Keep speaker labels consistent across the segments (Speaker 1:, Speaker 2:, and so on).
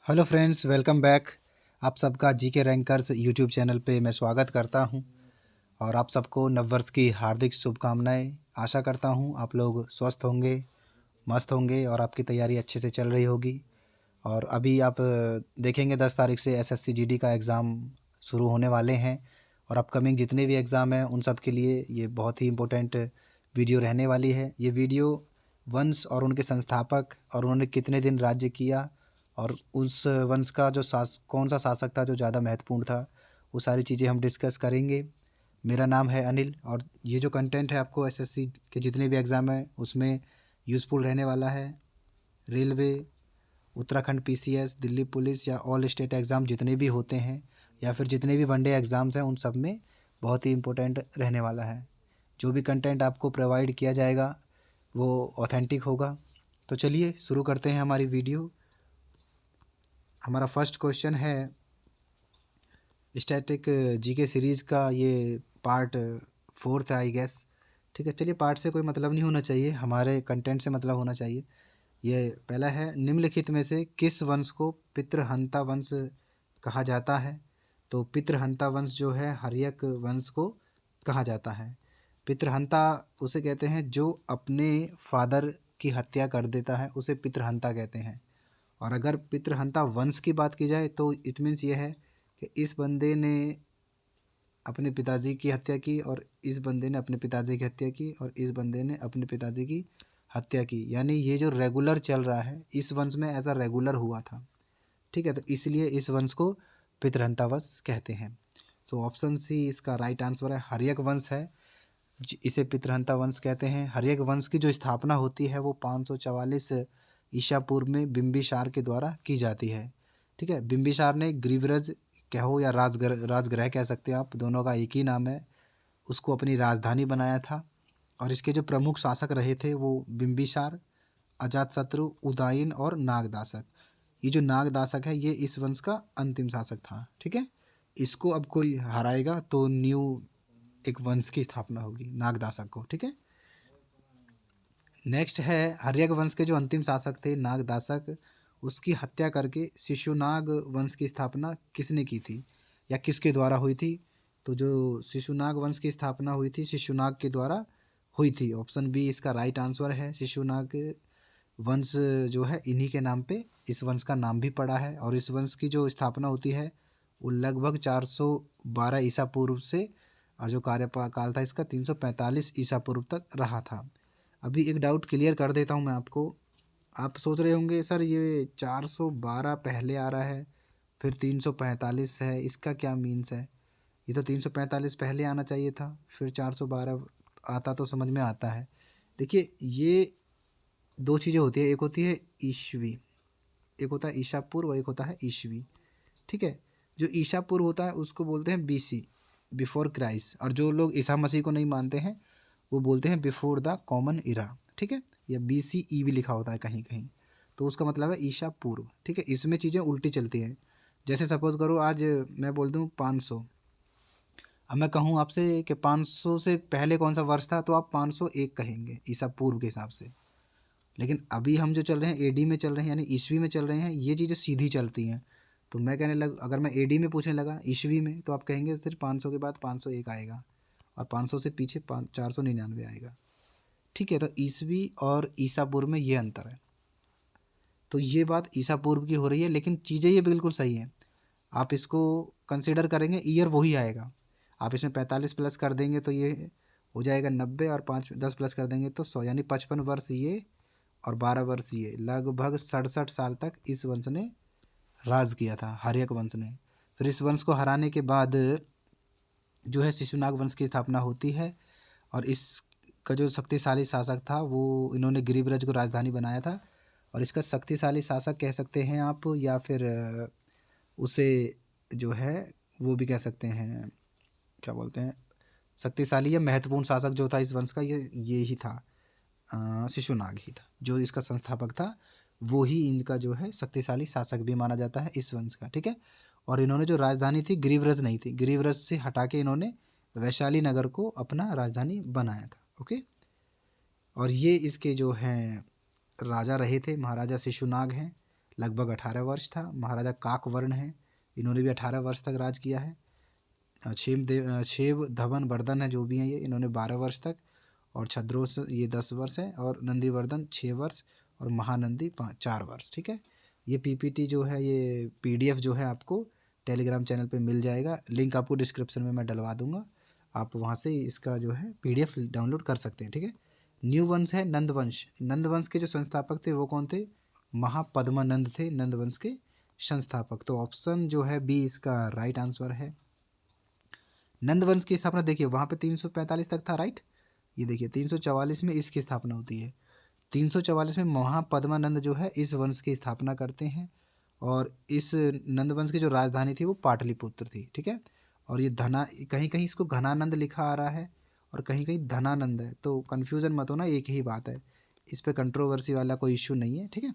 Speaker 1: Hello friends, welcome back. आप सबका GK rankers YouTube channel पे मैं स्वागत करता हूं और आप सबको नववर्ष की हार्दिक शुभकामनाएं। आशा करता हूं आप लोग स्वस्थ होंगे, मस्त होंगे और आपकी तैयारी अच्छे से चल रही होगी। और अभी आप देखेंगे 10 तारीख से एसएससी जीडी का एग्ज़ाम शुरू होने वाले हैं और अपकमिंग जितने भी एग्ज़ाम हैं उन सब के लिए ये बहुत ही इम्पोर्टेंट वीडियो रहने वाली है। ये वीडियो वंश और उनके संस्थापक और उन्होंने कितने दिन राज्य किया और उस वंश का जो कौन सा शासक था जो ज़्यादा महत्वपूर्ण था, वो सारी चीज़ें हम डिस्कस करेंगे। मेरा नाम है अनिल और ये जो कंटेंट है आपको एसएससी के जितने भी एग्ज़ाम हैं उसमें यूज़फुल रहने वाला है। Railway, Uttarakhand PCS, Delhi police या ऑल स्टेट एग्ज़ाम जितने भी होते हैं या फिर जितने भी वनडे एग्ज़ाम्स हैं उन सब में बहुत ही इम्पोर्टेंट रहने वाला है। जो भी कंटेंट आपको प्रोवाइड किया जाएगा वो ऑथेंटिक होगा। तो चलिए शुरू करते हैं हमारी वीडियो। हमारा फर्स्ट क्वेश्चन है स्टैटिक जीके सीरीज़ का, ये पार्ट 4 है आई गेस। ठीक है, चलिए पार्ट से कोई मतलब नहीं होना चाहिए, हमारे कंटेंट से मतलब होना चाहिए। ये पहला है, निम्नलिखित में से किस वंश को पितृहंता वंश कहा जाता है? तो पितृहंता वंश जो है हर्यक वंश को कहा जाता है। पितृहंता उसे कहते हैं जो अपने फादर की हत्या कर देता है, उसे पितृहंता कहते हैं। और अगर पितृहंता वंश की बात की जाए तो इट मीन्स ये है कि इस बंदे ने अपने पिताजी की हत्या की और इस बंदे ने अपने पिताजी की हत्या की और इस बंदे ने अपने पिताजी की हत्या की, यानी ये जो रेगुलर चल रहा है इस वंश में ऐसा रेगुलर हुआ था। ठीक है, तो इसलिए इस वंश को पितृहंता वंश कहते हैं। सो ऑप्शन सी इसका राइट आंसर है, हर्यक वंश है, इसे पितृहंता वंश कहते हैं। हर्यक वंश की जो स्थापना होती है वो 544 ईसा पूर्व में बिंबिसार के द्वारा की जाती है। ठीक है, बिंबिसार ने ग्रीवरज कहो या राजगृह कह सकते हैं आप, दोनों का एक ही नाम है, उसको अपनी राजधानी बनाया था। और इसके जो प्रमुख शासक रहे थे वो बिंबिसार, अजातशत्रु, उदयन और नागदासक। ये जो नागदासक है ये इस वंश का अंतिम शासक था। ठीक है, इसको अब कोई हराएगा तो न्यू एक वंश की स्थापना होगी, नागदासक को। ठीक है, नेक्स्ट है, हर्यक वंश के जो अंतिम शासक थे नागदासक, उसकी हत्या करके शिशुनाग वंश की स्थापना किसने की थी या किसके द्वारा हुई थी? तो जो शिशुनाग वंश की स्थापना हुई थी शिशुनाग के द्वारा हुई थी। ऑप्शन बी इसका राइट आंसर है। शिशुनाग वंश जो है इन्हीं के नाम पे इस वंश का नाम भी पड़ा है और इस वंश की जो स्थापना होती है वो लगभग 412 ईसा पूर्व से, और जो कार्यकाल था इसका 345 ईसा पूर्व तक रहा था। अभी एक डाउट क्लियर कर देता हूँ मैं आपको। आप सोच रहे होंगे सर ये 412 पहले आ रहा है फिर 345 है, इसका क्या मीन्स है? ये तो 345 पहले आना चाहिए था फिर 412 आता तो समझ में आता है। देखिए ये दो चीज़ें होती है, एक होती है ईस्वी, एक होता है ईसा पूर्व और एक होता है ईस्वी। ठीक है, जो ईसा पूर्व होता है उसको बोलते हैं बीसी, बिफोर क्राइस्ट, और जो लोग ईसा मसीह को नहीं मानते हैं वो बोलते हैं बिफोर द कॉमन इरा। ठीक है, या BCE भी लिखा होता है कहीं कहीं, तो उसका मतलब है ईसा पूर्व। ठीक है, इसमें चीज़ें उल्टी चलती हैं। जैसे सपोज़ करो आज मैं बोल दूँ 500, अब मैं कहूँ आपसे कि 500 से पहले कौन सा वर्ष था तो आप 501 कहेंगे ईसा पूर्व के हिसाब से। लेकिन अभी हम जो चल रहे हैं एडी में चल रहे हैं यानी ईस्वी में चल रहे हैं, ये चीज़ें सीधी चलती हैं। तो मैं कहने लग, अगर मैं एडी में पूछने लगा ईस्वी में तो आप कहेंगे सिर्फ 500 के बाद 501 आएगा और 500 से पीछे 499 आएगा। ठीक है, तो ईस्वी और ईसा पूर्व में ये अंतर है। तो ये बात ईसा पूर्व की हो रही है, लेकिन चीज़ें ये बिल्कुल सही हैं। आप इसको कंसिडर करेंगे ईयर वही आएगा। आप इसमें 45 प्लस कर देंगे तो ये हो जाएगा 90 और 10 प्लस कर देंगे तो 100, यानी 55 वर्ष ये और 12 वर्ष ये, लगभग 67 साल तक इस वंश ने राज किया था, हर्यक वंश ने। फिर इस वंश को हराने के बाद जो है शिशुनाग वंश की स्थापना होती है और इसका जो शक्तिशाली शासक था वो इन्होंने गिरिब्रज को राजधानी बनाया था। और इसका शक्तिशाली शासक कह सकते हैं आप या फिर उसे जो है वो भी कह सकते हैं, क्या बोलते हैं, शक्तिशाली या महत्वपूर्ण शासक जो था इस वंश का ये ही था, शिशुनाग ही था जो इसका संस्थापक था। वो ही इनका जो है शक्तिशाली शासक भी माना जाता है इस वंश का। ठीक है, और इन्होंने जो राजधानी थी गिरिव्रज नहीं थी, गिरिव्रज से हटा के इन्होंने वैशाली नगर को अपना राजधानी बनाया था। ओके, और ये इसके जो हैं राजा रहे थे महाराजा शिशुनाग हैं, लगभग 18 वर्ष था। महाराजा काकवर्ण हैं, इन्होंने भी 18 वर्ष तक राज किया है। क्षेम धवन वर्धन है जो भी हैं ये, इन्होंने 12 वर्ष तक, और छद्रोस ये 10 वर्ष है, और नंदीवर्धन 6 वर्ष, और महानंदी 4 वर्ष। ठीक है, ये पीपीटी जो है, ये पीडीएफ जो है आपको टेलीग्राम चैनल पे मिल जाएगा, लिंक आपको डिस्क्रिप्शन में मैं डलवा दूंगा, आप वहाँ से इसका जो है पीडीएफ डाउनलोड कर सकते हैं। ठीक है, न्यू वंश है नंदवंश। नंदवंश के जो संस्थापक थे वो कौन थे? महापद्मानंद थे नंदवंश के संस्थापक। तो ऑप्शन जो है बी इसका राइट आंसर है। नंदवंश की स्थापना देखिए वहाँ पे 345 तक था, राइट। ये देखिए 344 में इसकी स्थापना होती है। 344 में महापद्मानंद जो है इस वंश की स्थापना करते हैं, और इस नंदवंश की जो राजधानी थी वो पाटलिपुत्र थी। ठीक है, और ये कहीं कहीं इसको घनानंद लिखा आ रहा है और कहीं कहीं धनानंद है, तो कन्फ्यूज़न मत होना, एक ही बात है, इस पर कंट्रोवर्सी वाला कोई इशू नहीं है। ठीक है,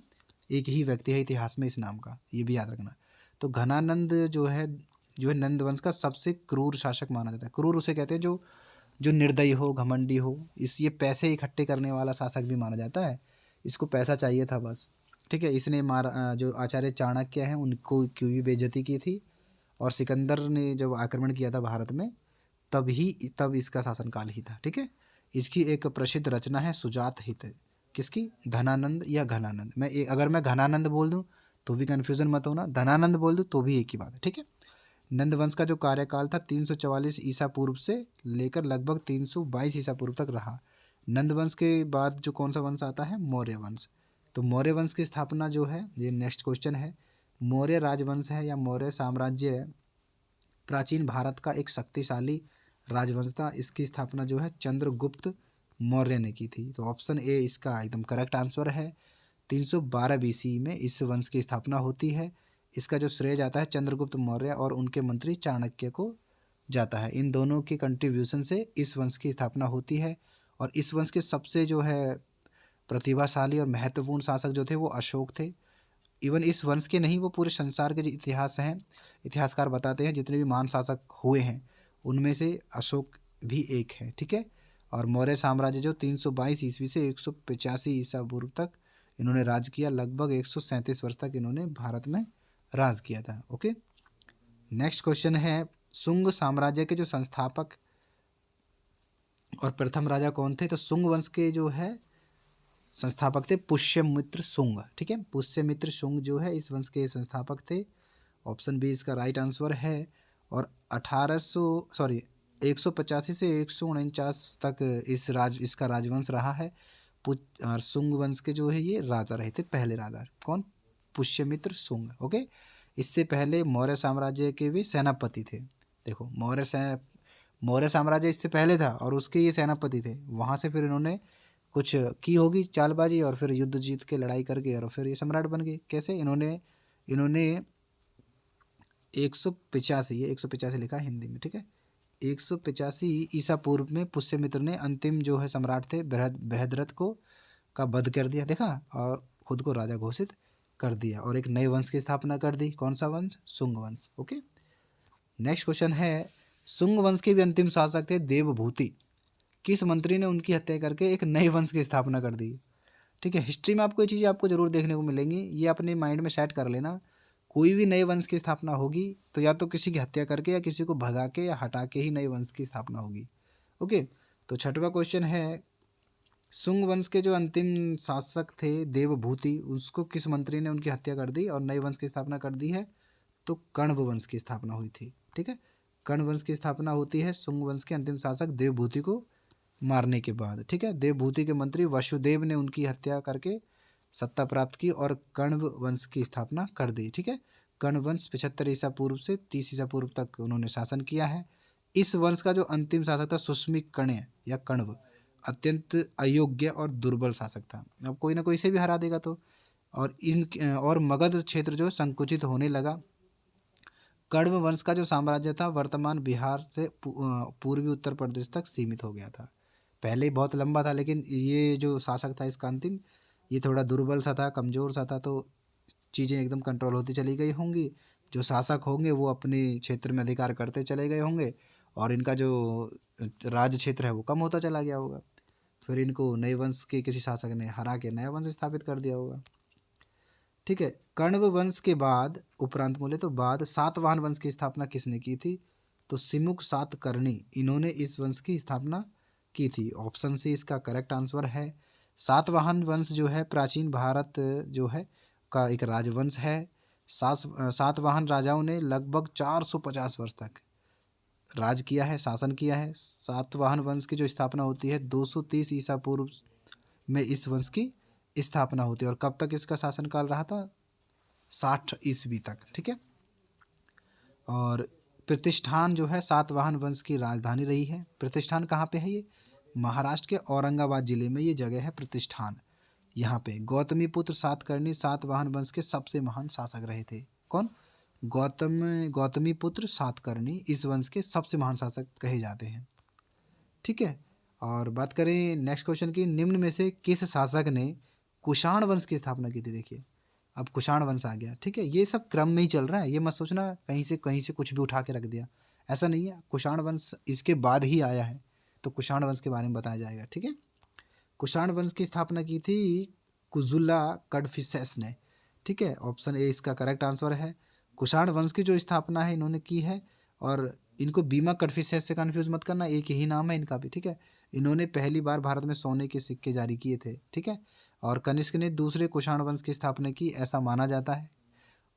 Speaker 1: एक ही व्यक्ति है इतिहास में इस नाम का, ये भी याद रखना। तो घनानंद जो है नंदवंश का सबसे क्रूर शासक माना जाता है। क्रूर उसे कहते हैं जो जो निर्दयी हो, घमंडी हो, ये पैसे इकट्ठे करने वाला शासक भी माना जाता है। इसको पैसा चाहिए था बस। ठीक है, इसने जो आचार्य चाणक्य हैं उनको की भी बेइज्जती की थी, और सिकंदर ने जब आक्रमण किया था भारत में तब इसका शासनकाल ही था। ठीक है, इसकी एक प्रसिद्ध रचना है सुजात हित। किसकी? धनानंद या घनानंद। अगर मैं घनानंद बोल दूं तो भी कन्फ्यूज़न मत होना, धनानंद बोल दूं तो भी एक ही बात है। ठीक है, नंदवंश का जो कार्यकाल था 344 ईसा पूर्व से लेकर लगभग 322 ईसा पूर्व तक रहा। नंदवंश के बाद जो कौन सा वंश आता है? मौर्य वंश। तो मौर्य वंश की स्थापना जो है, ये नेक्स्ट क्वेश्चन है, मौर्य राजवंश है या मौर्य साम्राज्य है, प्राचीन भारत का एक शक्तिशाली राजवंश था। इसकी स्थापना जो है चंद्रगुप्त मौर्य ने की थी। तो ऑप्शन ए इसका एकदम करेक्ट आंसर है। 312 बीसी में इस वंश की स्थापना होती है। इसका जो श्रेय जाता है चंद्रगुप्त मौर्य और उनके मंत्री चाणक्य को जाता है। इन दोनों के कंट्रीब्यूशन से इस वंश की स्थापना होती है, और इस वंश के सबसे जो है प्रतिभाशाली और महत्वपूर्ण शासक जो थे वो अशोक थे। इवन इस वंश के नहीं, वो पूरे संसार के जो इतिहास हैं, इतिहासकार बताते हैं जितने भी महान शासक हुए हैं उनमें से अशोक भी एक है। ठीक है, और मौर्य साम्राज्य जो 322 ईस्वी से 185 ईसा पूर्व तक इन्होंने राज किया, लगभग 137 वर्ष तक इन्होंने भारत में राज किया था। ओके, नेक्स्ट क्वेश्चन है, शुंग साम्राज्य के जो संस्थापक और प्रथम राजा कौन थे? तो शुंग वंश के जो है संस्थापक थे पुष्यमित्र शुंग। ठीक है, पुष्यमित्र शुंग जो है इस वंश के संस्थापक थे। ऑप्शन बी इसका राइट आंसर है। और 185 से 149 तक इसका राजवंश रहा है। और शुंग वंश के जो है ये राजा रहे थे, पहले राजा कौन? पुष्यमित्र शुंग। ओके, इससे पहले मौर्य साम्राज्य के भी सेनापति थे। देखो मौर्य साम्राज्य इससे पहले था और उसके ये सेनापति थे। वहाँ से फिर इन्होंने कुछ की होगी चालबाजी, और फिर युद्ध जीत के लड़ाई करके और फिर ये सम्राट बन गए। कैसे? इन्होंने 185 लिखा है हिंदी में। ठीक है, 185 ईसा पूर्व में पुष्यमित्र ने अंतिम जो है सम्राट थे बृहद्रथ को का वध कर दिया, देखा, और खुद को राजा घोषित कर दिया, और एक नए वंश की स्थापना कर दी। कौन सा वंश? शुंग वंश। ओके, नेक्स्ट क्वेश्चन है, शुंग वंश के भी अंतिम शासक थे देवभूति। किस मंत्री ने उनकी हत्या करके एक नए वंश की स्थापना कर दी? ठीक है, हिस्ट्री में आपको ये चीज़ें आपको जरूर देखने को मिलेंगी, ये अपने माइंड में सेट कर लेना। कोई भी नए वंश की स्थापना होगी तो या तो किसी की हत्या करके या किसी को भगा के या हटा के ही नए वंश की स्थापना होगी। ओके, तो छठवां क्वेश्चन है, शुंग वंश के जो अंतिम शासक थे देवभूति, उसको किस मंत्री ने उनकी हत्या कर दी और नए वंश की स्थापना कर दी है? तो कण्व वंश की स्थापना हुई थी। ठीक है, कण्व वंश की स्थापना होती है शुंग वंश के अंतिम शासक देवभूति को मारने के बाद। ठीक है, देवभूति के मंत्री वसुदेव ने उनकी हत्या करके सत्ता प्राप्त की और कण्व वंश की स्थापना कर दी। ठीक है, कण्व वंश 75 ईसा पूर्व से 30 ईसा पूर्व तक उन्होंने शासन किया है। इस वंश का जो अंतिम शासक था सुष्मिक कण्य या कण्व, अत्यंत अयोग्य और दुर्बल शासक था। अब कोई ना कोई से भी हरा देगा तो। और मगध क्षेत्र जो संकुचित होने लगा। कण्व वंश का जो साम्राज्य था वर्तमान बिहार से पूर्वी उत्तर प्रदेश तक सीमित हो गया था। पहले ही बहुत लंबा था, लेकिन ये जो शासक था इसका अंतिम, ये थोड़ा दुर्बल सा था, कमज़ोर सा था, तो चीज़ें एकदम कंट्रोल होती चली गई होंगी। जो शासक होंगे वो अपने क्षेत्र में अधिकार करते चले गए होंगे, और इनका जो राज क्षेत्र है वो कम होता चला गया होगा। फिर इनको नए वंश के किसी शासक ने हरा के नया वंश स्थापित कर दिया होगा। ठीक है। कण्व वंश के बाद उपरांत बोले तो बाद सातवाहन वंश की स्थापना किसने की थी? तो सिमुक सातकर्णी, इन्होंने इस वंश की स्थापना की थी। ऑप्शन सी इसका करेक्ट आंसर है। सातवाहन वंश जो है प्राचीन भारत जो है का एक राजवंश है। सातवाहन राजाओं ने लगभग 450 वर्ष तक राज किया है, शासन किया है। सातवाहन वंश की जो स्थापना होती है 230 ईसा पूर्व में इस वंश की स्थापना होती है। और कब तक इसका शासनकाल रहा था? 60 ईस्वी तक। ठीक है। और प्रतिष्ठान जो है सातवाहन वंश की राजधानी रही है। प्रतिष्ठान कहाँ पे है? ये महाराष्ट्र के औरंगाबाद जिले में ये जगह है प्रतिष्ठान। यहाँ पे गौतमी पुत्र सातकर्णी सातवाहन वंश के सबसे महान शासक रहे थे। कौन? गौतमी पुत्र सातकर्णी इस वंश के सबसे महान शासक कहे जाते हैं। ठीक है। और बात करें नेक्स्ट क्वेश्चन की, निम्न में से किस शासक ने कुषाण वंश की स्थापना की थी? देखिए अब कुषाण वंश आ गया। ठीक है। ये सब क्रम में ही चल रहा है, ये मत सोचना कहीं से कुछ भी उठा के रख दिया, ऐसा नहीं है। कुषाण वंश इसके बाद ही आया है, तो कुषाण वंश के बारे में बताया जाएगा। ठीक है। कुषाण वंश की स्थापना की थी कुजुल्ला कड़फिसेस ने। ठीक है। ऑप्शन ए इसका करेक्ट आंसर है। कुषाण वंश की जो स्थापना है इन्होंने की है। और इनको बीमा कड़फिसेस से कन्फ्यूज मत करना, एक ही नाम है इनका भी। ठीक है। इन्होंने पहली बार भारत में सोने के सिक्के जारी किए थे। ठीक है। और कनिष्क ने दूसरे कुषाण वंश की स्थापना की, ऐसा माना जाता है।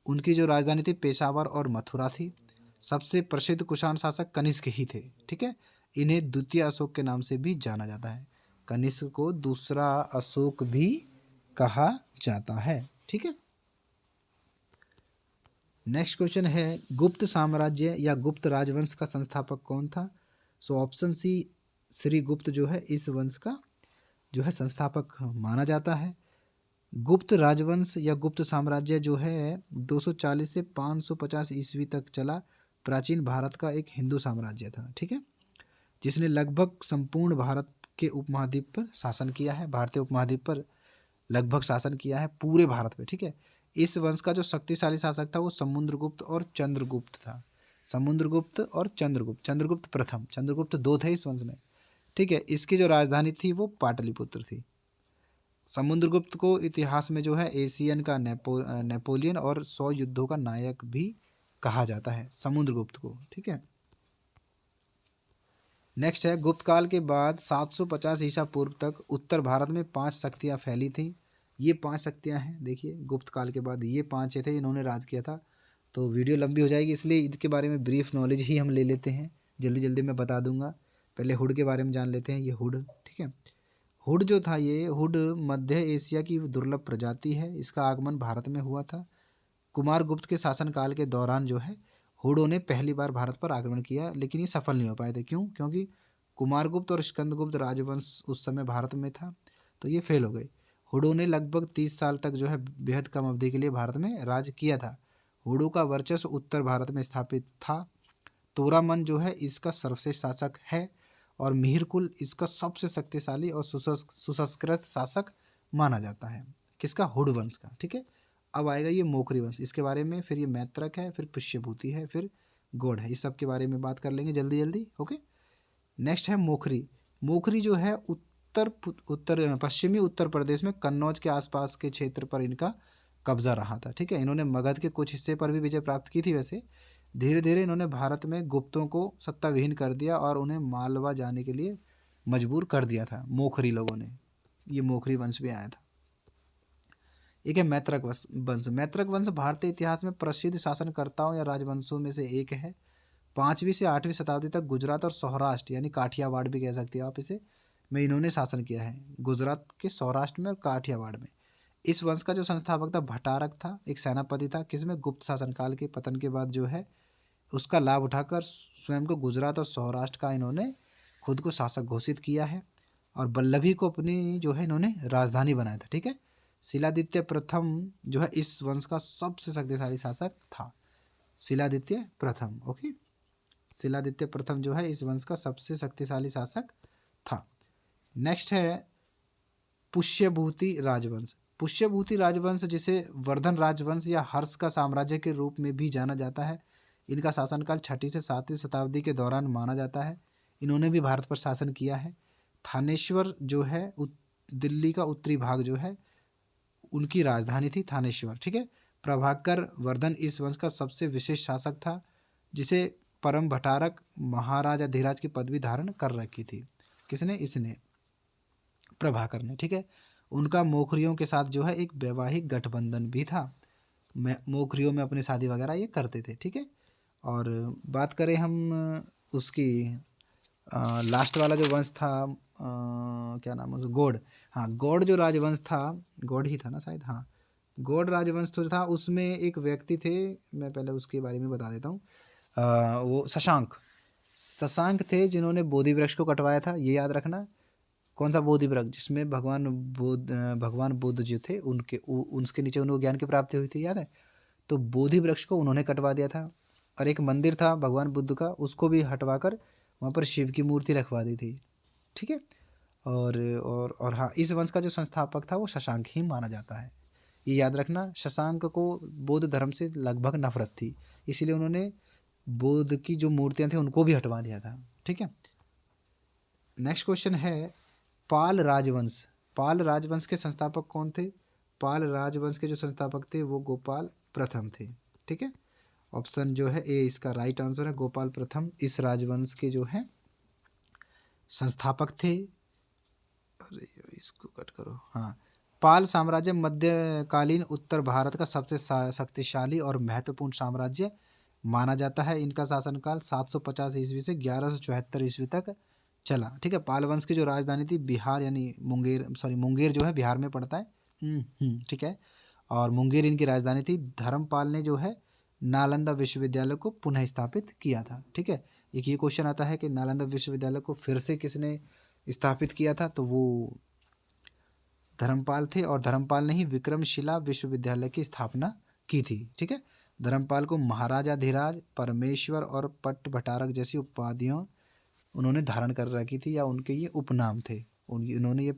Speaker 1: उनकी जो राजधानी थी पेशावर और मथुरा थी। सबसे प्रसिद्ध कुषाण शासक कनिष्क ही थे। ठीक है। इन्हें द्वितीय अशोक के नाम से भी जाना जाता है। कनिष्क को दूसरा अशोक भी कहा जाता है। ठीक है। नेक्स्ट क्वेश्चन है, गुप्त साम्राज्य या गुप्त राजवंश का संस्थापक कौन था? सो ऑप्शन सी श्री गुप्त जो है इस वंश का जो है संस्थापक माना जाता है। गुप्त राजवंश या गुप्त साम्राज्य जो है 240 से 550 ईस्वी तक चला प्राचीन भारत का एक हिंदू साम्राज्य था। ठीक है। जिसने लगभग संपूर्ण भारत के उपमहाद्वीप पर शासन किया है। भारतीय उपमहाद्वीप पर लगभग शासन किया है पूरे भारत पे। ठीक है। इस वंश का जो शक्तिशाली शासक था वो समुद्रगुप्त और चंद्रगुप्त था। समुद्रगुप्त और चंद्रगुप्त, चंद्रगुप्त प्रथम, चंद्रगुप्त दो थे इस वंश में। ठीक है। इसकी जो राजधानी थी वो पाटलिपुत्र थी। समुद्रगुप्त को इतिहास में जो है एशियन का नेपोलियन और 100 युद्धों का नायक भी कहा जाता है समुद्रगुप्त को। ठीक है। नेक्स्ट है, गुप्त काल के बाद 750 ईसा पूर्व तक उत्तर भारत में 5 शक्तियाँ फैली थी। ये 5 शक्तियाँ हैं। देखिए गुप्त काल के बाद ये 5 थे, इन्होंने राज किया था। तो वीडियो लंबी हो जाएगी, इसलिए इनके बारे में ब्रीफ नॉलेज ही हम ले लेते हैं। जल्दी जल्दी मैं बता दूंगा। पहले हुड के बारे में जान लेते हैं। ये हुड, ठीक है। हुड जो था, ये हुड मध्य एशिया की दुर्लभ प्रजाति है। इसका आगमन भारत में हुआ था कुमार गुप्त के शासनकाल के दौरान। जो है हुडों ने पहली बार भारत पर आक्रमण किया, लेकिन ये सफल नहीं हो पाए थे। क्यों? क्योंकि कुमारगुप्त और स्कंदगुप्त राजवंश उस समय भारत में था, तो ये फेल हो गए। हुडों ने लगभग 30 साल तक जो है बेहद कम अवधि के लिए भारत में राज किया था। हुडों का वर्चस्व उत्तर भारत में स्थापित था। तोरामन जो है इसका सर्वश्रेष्ठ शासक है और मिहिरकुल इसका सबसे शक्तिशाली और सुसंस्कृत शासक माना जाता है। किसका? हुड वंश का। ठीक है। अब आएगा ये मोखरी वंश, इसके बारे में। फिर ये मैत्रक है, फिर पुष्यभूति है, फिर गौड़ है। इस सब के बारे में बात कर लेंगे जल्दी जल्दी। ओके। नेक्स्ट है मोखरी। मोखरी जो है उत्तर पश्चिमी उत्तर प्रदेश में कन्नौज के आसपास के क्षेत्र पर इनका कब्जा रहा था। ठीक है। इन्होंने मगध के कुछ हिस्से पर भी विजय प्राप्त की थी। वैसे धीरे धीरे इन्होंने भारत में गुप्तों को सत्ताविहीन कर दिया और उन्हें मालवा जाने के लिए मजबूर कर दिया था मोखरी लोगों ने। ये मोखरी वंश भी आया था। एक है मैत्रक वंश। मैत्रक वंश भारतीय इतिहास में प्रसिद्ध शासनकर्ताओं या राजवंशों में से एक है। 5वीं से 8वीं शताब्दी तक गुजरात और सौराष्ट्र यानी काठियावाड़ भी कह सकती है आप इसे, में इन्होंने शासन किया है। गुजरात के सौराष्ट्र में और काठियावाड़ में। इस वंश का जो संस्थापक था भट्टारक था, एक सेनापति था। किसमें? गुप्त शासनकाल के पतन के बाद जो है उसका लाभ उठाकर स्वयं को गुजरात और सौराष्ट्र का इन्होंने खुद को शासक घोषित किया है। और वल्लभी को अपनी जो है इन्होंने राजधानी बनाया था। ठीक है। शिलादित्य प्रथम जो है इस वंश का सबसे शक्तिशाली शासक था। शिलादित्य प्रथम। ओके। शिलादित्य प्रथम जो है इस वंश का सबसे शक्तिशाली शासक था। नेक्स्ट है पुष्यभूति राजवंश। पुष्यभूति राजवंश जिसे वर्धन राजवंश या हर्ष का साम्राज्य के रूप में भी जाना जाता है, इनका शासनकाल 6वीं से 7वीं शताब्दी के दौरान माना जाता है। इन्होंने भी भारत पर शासन किया है। थानेश्वर जो है दिल्ली का उत्तरी भाग जो है उनकी राजधानी थी थानेश्वर। ठीक है, प्रभाकर वर्धन इस वंश का सबसे विशेष शासक था, जिसे परम भट्टारक महाराजा धीराज की पदवी धारण कर रखी थी। किसने? इसने, प्रभाकर ने। ठीक है, उनका मोखरियों के साथ जो है एक वैवाहिक गठबंधन भी था। मोखरियों में अपनी शादी वगैरह ये करते थे। ठीक है, और बात करें हम उसकी लास्ट वाला जो वंश था, क्या नाम है उसका, गौड़। हाँ, गौड़ जो राजवंश था, गौड़ ही था ना शायद, हाँ, गौड़ राजवंश जो था उसमें एक व्यक्ति थे, मैं पहले उसके बारे में बता देता हूँ। वो शशांक थे, जिन्होंने बोधि वृक्ष को कटवाया था, ये याद रखना। कौन सा बोधि वृक्ष? जिसमें भगवान बुद्ध जो थे उनके नीचे उनको ज्ञान की प्राप्ति हुई थी, याद है? तो बोधि वृक्ष को उन्होंने कटवा दिया था। और एक मंदिर था भगवान बुद्ध का, उसको भी हटवा कर वहाँ पर शिव की मूर्ति रखवा दी थी। ठीक है, और हाँ, इस वंश का जो संस्थापक था वो शशांक ही माना जाता है। ये याद रखना, शशांक को बौद्ध धर्म से लगभग नफरत थी, इसीलिए उन्होंने बुद्ध की जो मूर्तियाँ थी उनको भी हटवा दिया था। ठीक है, नेक्स्ट क्वेश्चन है, पाल राजवंश। पाल राजवंश के संस्थापक कौन थे? पाल राजवंश के जो संस्थापक थे वो गोपाल प्रथम थे। ठीक है, ऑप्शन जो है ए इसका राइट आंसर है, गोपाल प्रथम इस राजवंश के जो है संस्थापक थे। अरे इसको कट करो। हाँ, पाल साम्राज्य मध्यकालीन उत्तर भारत का सबसे शक्तिशाली और महत्वपूर्ण साम्राज्य माना जाता है। इनका शासनकाल 750 ईस्वी से 1174 ईस्वी तक चला। ठीक है, पाल वंश की जो राजधानी थी बिहार, यानी मुंगेर जो है बिहार में पड़ता है। ठीक है, और मुंगेर इनकी राजधानी थी। धर्मपाल ने जो है नालंदा विश्वविद्यालय को पुनः स्थापित किया था। ठीक है, एक ये क्वेश्चन आता है कि नालंदा विश्वविद्यालय को फिर से किसने स्थापित किया था? तो वो धर्मपाल थे, और धर्मपाल ने ही विक्रमशिला विश्वविद्यालय की स्थापना की थी। ठीक है, धर्मपाल को महाराजा धीराज, परमेश्वर और पट्ट भट्टारक जैसी उपाधियों उन्होंने धारण कर रखी थी, या उनके ये उपनाम थे, उन्होंने ये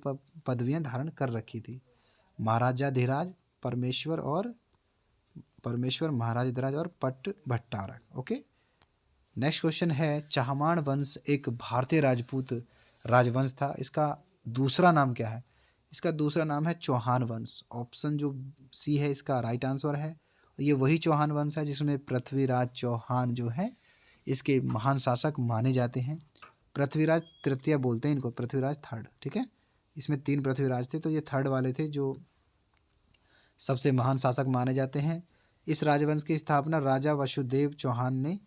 Speaker 1: पदवियां धारण कर रखी थी। महाराजा धीराज, महाराजा धीराज और पट्ट भट्टारक। ओके, नेक्स्ट क्वेश्चन है, चाहमान वंश एक भारतीय राजपूत राजवंश था, इसका दूसरा नाम क्या है? इसका दूसरा नाम है चौहान वंश। ऑप्शन जो सी है इसका राइट आंसर है। ये वही चौहान वंश है जिसमें पृथ्वीराज चौहान जो है इसके महान शासक माने जाते हैं। पृथ्वीराज तृतीय बोलते हैं इनको, पृथ्वीराज थर्ड। ठीक है, इसमें 3 पृथ्वीराज थे, तो ये थर्ड वाले थे जो सबसे महान शासक माने जाते हैं। इस राजवंश की स्थापना राजा वसुदेव चौहान ने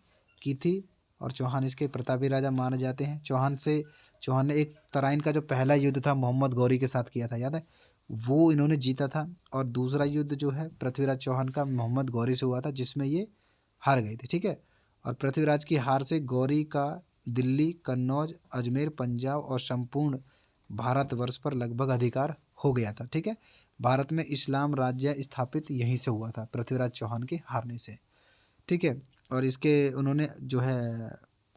Speaker 1: की थी, और चौहान इसके प्रतापी राजा माने जाते हैं। चौहान ने एक तराइन का जो पहला युद्ध था मोहम्मद गौरी के साथ किया था, याद है? वो इन्होंने जीता था। और दूसरा युद्ध जो है पृथ्वीराज चौहान का मोहम्मद गौरी से हुआ था, जिसमें ये हार गए थे। ठीक है, और पृथ्वीराज की हार से गौरी का दिल्ली, कन्नौज, अजमेर, पंजाब और संपूर्ण भारतवर्ष पर लगभग अधिकार हो गया था। ठीक है, भारत में इस्लाम राज्य स्थापित यहीं से हुआ था, पृथ्वीराज चौहान के हारने से। ठीक है, और इसके उन्होंने जो है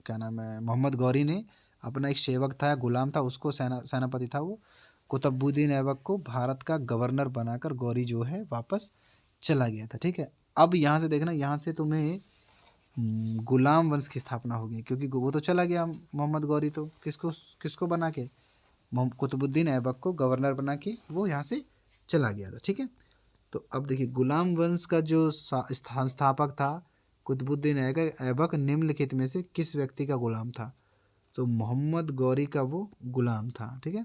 Speaker 1: क्या नाम है, मोहम्मद गौरी ने अपना एक सेवक था, गुलाम था, उसको सेनापति था वो, कुतुबुद्दीन ऐबक को भारत का गवर्नर बनाकर गौरी जो है वापस चला गया था। ठीक है, अब यहाँ से देखना, यहाँ से तुम्हें गुलाम वंश की स्थापना होगी, क्योंकि वो तो चला गया मोहम्मद गौरी, तो किसको बना के, कुतुबुद्दीन ऐबक को गवर्नर बना के वो यहाँ से चला गया था। ठीक है, तो अब देखिए गुलाम वंश का जो संस्थापक था कुतुबुद्दीन ऐबक निम्नलिखित में से किस व्यक्ति का गुलाम था? तो मोहम्मद गौरी का वो गुलाम था। ठीक है,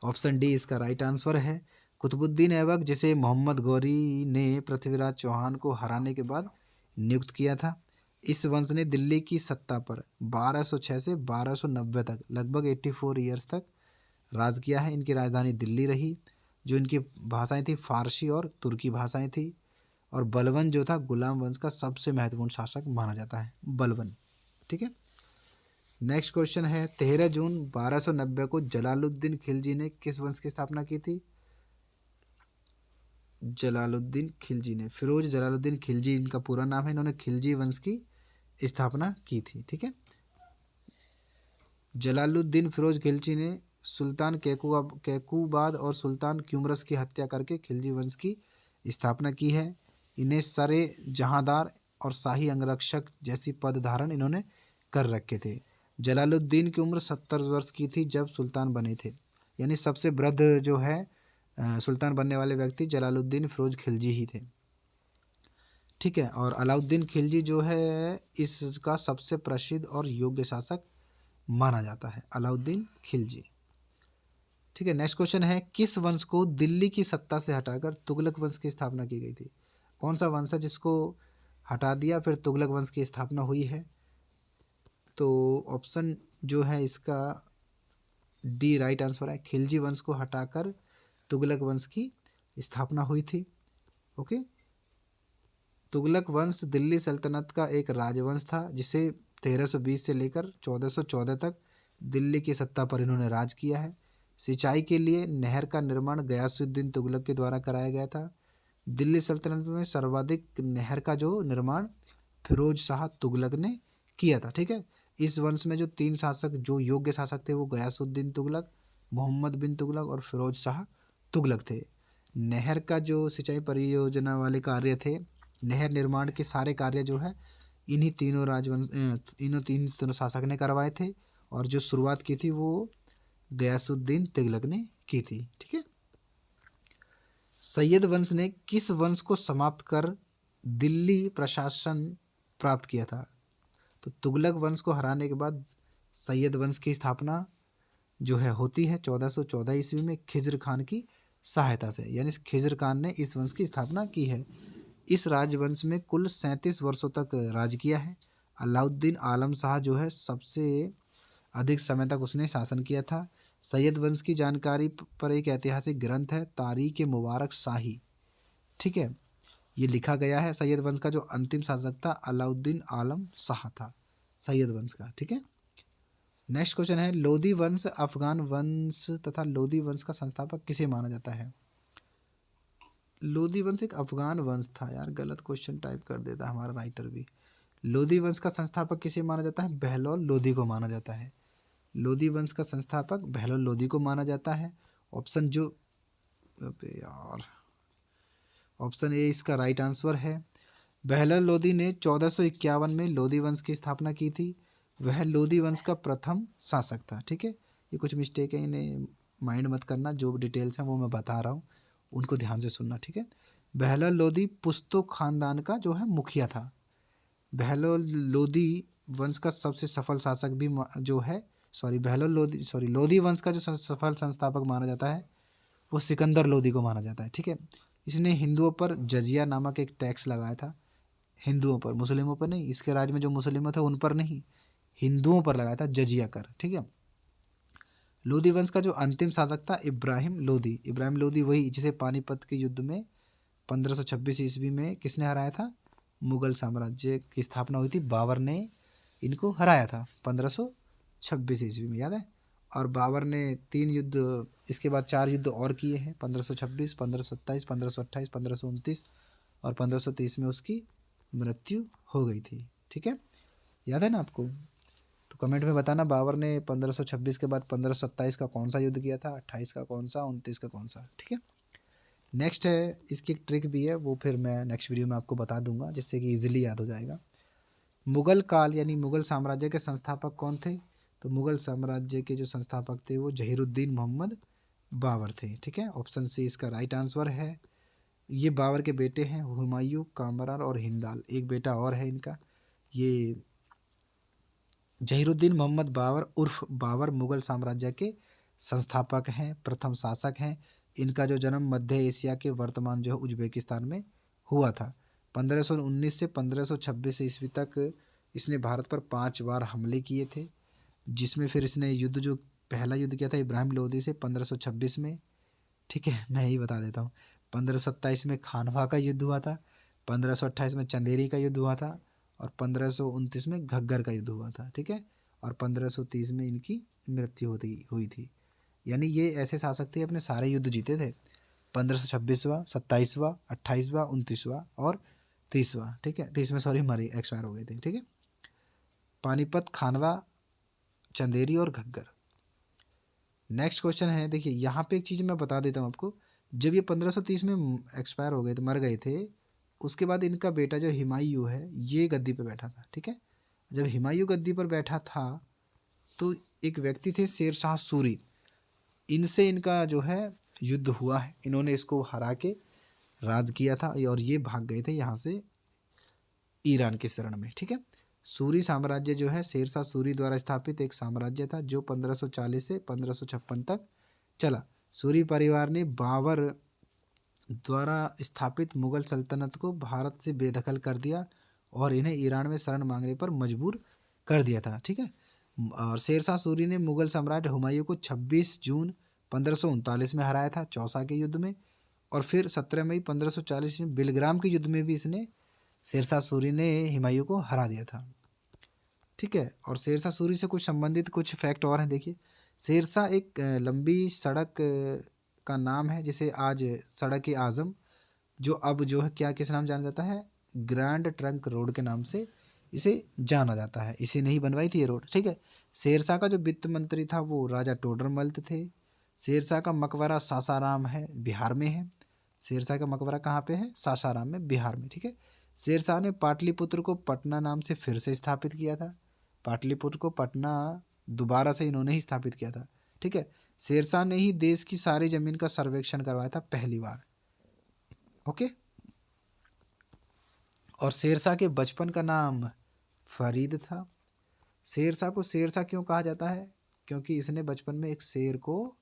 Speaker 1: ऑप्शन डी इसका राइट आंसर है। कुतुबुद्दीन ऐबक, जिसे मोहम्मद गौरी ने पृथ्वीराज चौहान को हराने के बाद नियुक्त किया था। इस वंश ने दिल्ली की सत्ता पर 1206 से 1290 तक लगभग 84 ईयर्स तक राज किया है। इनकी राजधानी दिल्ली रही। जो इनकी भाषाएं थी फारसी और तुर्की भाषाएं थी। और बलबन जो था गुलाम वंश का सबसे महत्वपूर्ण शासक माना जाता है, बलबन। ठीक है, नेक्स्ट क्वेश्चन है, 13 जून 1290 को जलालुद्दीन खिलजी ने किस वंश की स्थापना की थी? जलालुद्दीन खिलजी ने, फिरोज जलालुद्दीन खिलजी इनका पूरा नाम है, इन्होंने खिलजी वंश की स्थापना की थी। ठीक है, जलालुद्दीन फिरोज खिलजी ने सुल्तान कैकूबाद और सुल्तान क्यूमरस की हत्या करके खिलजी वंश की स्थापना की है। इन्हें सरे जहांदार और शाही अंगरक्षक जैसी पद धारण इन्होंने कर रखे थे। जलालुद्दीन की उम्र 70 वर्ष की थी जब सुल्तान बने थे, यानी सबसे वृद्ध जो है सुल्तान बनने वाले व्यक्ति जलालुद्दीन फिरोज खिलजी ही थे। ठीक है, और अलाउद्दीन खिलजी जो है इसका सबसे प्रसिद्ध और योग्य शासक माना जाता है, अलाउद्दीन खिलजी। ठीक है, नेक्स्ट क्वेश्चन है, किस वंश को दिल्ली की सत्ता से हटाकर तुगलक वंश की स्थापना की गई थी? कौन सा वंश है जिसको हटा दिया फिर तुगलक वंश की स्थापना हुई है? तो ऑप्शन जो है इसका डी राइट आंसर है, खिलजी वंश को हटाकर तुगलक वंश की स्थापना हुई थी। ओके, तुगलक वंश दिल्ली सल्तनत का एक राजवंश था जिसे 1320 से लेकर 1414 तक दिल्ली की सत्ता पर इन्होंने राज किया है। सिंचाई के लिए नहर का निर्माण गयासुद्दीन तुगलक के द्वारा कराया गया था। दिल्ली सल्तनत में सर्वाधिक नहर का जो निर्माण फिरोज शाह तुगलक ने किया था। ठीक है, इस वंश में जो 3 शासक जो योग्य शासक थे वो गयासुद्दीन तुगलक, मोहम्मद बिन तुगलक और फिरोज शाह तुगलक थे। नहर का जो सिंचाई परियोजना वाले कार्य थे, नहर निर्माण के सारे कार्य जो है इन्हीं तीनों तीनों शासक ने करवाए थे, और जो शुरुआत की थी वो गयासुद्दीन तुगलक ने की थी। ठीक है, सैयद वंश ने किस वंश को समाप्त कर दिल्ली प्रशासन प्राप्त किया था? तो तुगलक वंश को हराने के बाद सैयद वंश की स्थापना जो है होती है 1414 ईस्वी में खिज्र खान की सहायता से, यानी खिज्र खान ने इस वंश की स्थापना की है। इस राजवंश में कुल 37 वर्षों तक राज किया है। अलाउद्दीन आलम शाह जो है सबसे अधिक समय तक उसने शासन किया था। सैयद वंश की जानकारी पर एक ऐतिहासिक ग्रंथ है तारीख मुबारक शाही। ठीक है, ये लिखा गया है। सैयद वंश का जो अंतिम शासक था अलाउद्दीन आलम शाह था सैयद वंश का। ठीक है, नेक्स्ट क्वेश्चन है, लोदी वंश अफगान वंश तथा लोदी वंश का संस्थापक किसे माना जाता है? लोदी वंश एक अफगान वंश था यार, गलत क्वेश्चन टाइप कर देता हमारा राइटर भी। लोदी वंश का संस्थापक किसे माना जाता है? बहलोल लोदी को माना जाता है। लोदी वंश का संस्थापक बहलोल लोदी को माना जाता है। ऑप्शन जो अबे यार ऑप्शन ए इसका राइट आंसर है। बहलोल लोदी ने 1451 में लोदी वंश की स्थापना की थी। वह लोदी वंश का प्रथम शासक था। ठीक है, ये कुछ मिस्टेक है, इन्हें माइंड मत करना, जो डिटेल्स हैं वो मैं बता रहा हूँ उनको ध्यान से सुनना। ठीक है, बहलोल लोदी पुश्तो खानदान का जो है मुखिया था। बहलोल लोदी वंश का सबसे सफल शासक भी जो है लोदी वंश का जो सफल संस्थापक माना जाता है वो सिकंदर लोदी को माना जाता है। ठीक है, इसने हिंदुओं पर जजिया नामक एक टैक्स लगाया था। हिंदुओं पर, मुस्लिमों पर नहीं। इसके राज्य में जो मुस्लिम थे उन पर नहीं, हिंदुओं पर लगाया था जजिया कर। ठीक है, लोदी वंश का जो अंतिम शासक था इब्राहिम लोदी वही जिसे पानीपत के युद्ध में 1526 ईस्वी में किसने हराया था? मुगल साम्राज्य की स्थापना हुई थी, बाबर ने इनको हराया था 1526 ईस्वी में, याद है। और बाबर ने 3 युद्ध, इसके बाद 4 युद्ध और किए हैं, 1526, 1527, 1528, 1529 और 1530 में उसकी मृत्यु हो गई थी। ठीक है, याद है ना आपको? तो कमेंट में बताना बाबर ने 1526 के बाद 1527 का कौन सा युद्ध किया था, 28 का कौन सा, 29 का कौन सा। ठीक है, नेक्स्ट है, इसकी एक ट्रिक भी है, वो फिर मैं नेक्स्ट वीडियो में आपको बता दूंगा जिससे कि इजीली याद हो जाएगा। मुगल काल यानी मुगल साम्राज्य के संस्थापक कौन थे? तो मुगल साम्राज्य के जो संस्थापक थे वो जहीरुद्दीन मोहम्मद बाबर थे। ठीक है, ऑप्शन सी इसका राइट आंसर है। ये बाबर के बेटे हैं हुमायूं, कामरान और हिंदाल, एक बेटा और है इनका। ये जहीरुद्दीन मोहम्मद बाबर उर्फ बाबर मुगल साम्राज्य के संस्थापक हैं, प्रथम शासक हैं। इनका जो जन्म मध्य एशिया के वर्तमान जो है उज्बेकिस्तान में हुआ था। 1519 से 1526 ईस्वी तक इसने भारत पर 5 बार हमले किए थे, जिसमें फिर इसने युद्ध जो पहला युद्ध किया था इब्राहिम लोदी से 1526 में। ठीक है, मैं यही बता देता हूँ। 1527 में खानवा का युद्ध हुआ था, 1528 में चंदेरी का युद्ध हुआ था और 1529 में घग्गर का युद्ध हुआ था। ठीक है, और 1530 में इनकी मृत्यु हुई थी। यानी ये ऐसे शासक थे अपने सारे युद्ध जीते थे, 1526वां, 27वां, 28वां, 29वां और 30वां। ठीक है, 30 में सॉरी मरे एक्सपायर हो गए थे। ठीक है, पानीपत, खानवा, चंदेरी और घग्गर। नेक्स्ट क्वेश्चन है, देखिए यहाँ पे एक चीज़ मैं बता देता हूँ आपको। जब ये 1530 में एक्सपायर हो गए थे, मर गए थे, उसके बाद इनका बेटा जो हुमायूं है ये गद्दी पर बैठा था। ठीक है, जब हुमायूं गद्दी पर बैठा था तो एक व्यक्ति थे शेर शाह सूरी, इनसे इनका जो है युद्ध हुआ है, इन्होंने इसको हरा के राज किया था और ये भाग गए थे यहाँ से ईरान के शरण में। ठीक है, सूरी साम्राज्य जो है शेरशाह सूरी द्वारा स्थापित एक साम्राज्य था जो 1540 से 1556 तक चला। सूरी परिवार ने बाबर द्वारा स्थापित मुगल सल्तनत को भारत से बेदखल कर दिया और इन्हें ईरान में शरण मांगने पर मजबूर कर दिया था। ठीक है, और शेरशाह सूरी ने मुगल सम्राट हुमायूं को 26 जून 1539 में हराया था चौसा के युद्ध में, और फिर 17 मई 1540 में बिलग्राम के युद्ध में भी इसने शेरशाह सूरी ने हुमायूं को हरा दिया था। ठीक है, और शेरशाह सूरी से कुछ संबंधित कुछ फैक्ट और हैं। देखिए, शेरशाह एक लंबी सड़क का नाम है जिसे आज सड़क ए आज़म, जो अब जो है क्या किस नाम जाना जाता है, ग्रैंड ट्रंक रोड के नाम से इसे जाना जाता है। इसी ने ही बनवाई थी ये रोड। ठीक है, शेरशाह का जो वित्त मंत्री था वो राजा टोडरमल थे। शेरशाह का मकबरा सासाराम है, बिहार में है। शेरशाह का मकबरा कहाँ पे है? सासाराम में, बिहार में। ठीक है, शेरशाह ने पाटलिपुत्र को पटना नाम से फिर से स्थापित किया था। पाटलिपुत्र को पटना दोबारा से इन्होंने ही स्थापित किया था। ठीक है, शेरशाह ने ही देश की सारी जमीन का सर्वेक्षण करवाया था पहली बार। ओके, और शेरशाह के बचपन का नाम फरीद था। शेरशाह को शेरशाह क्यों कहा जाता है? क्योंकि इसने बचपन में एक शेर को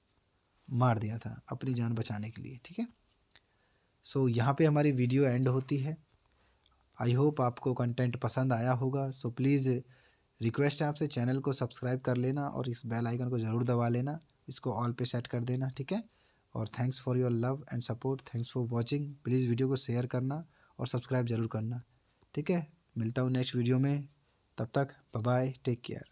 Speaker 1: मार दिया था अपनी जान बचाने के लिए। ठीक है, सो यहाँ पे हमारी वीडियो एंड होती है। आई होप आपको कंटेंट पसंद आया होगा। सो प्लीज़ रिक्वेस्ट है आपसे, चैनल को सब्सक्राइब कर लेना और इस बेल आइकन को ज़रूर दबा लेना, इसको ऑल पे सेट कर देना। ठीक है, और thanks for your love and support, thanks for watching. Please video को शेयर करना और सब्सक्राइब ज़रूर करना। ठीक है, मिलता हूँ नेक्स्ट वीडियो में, तब तक बाय बाय, टेक केयर।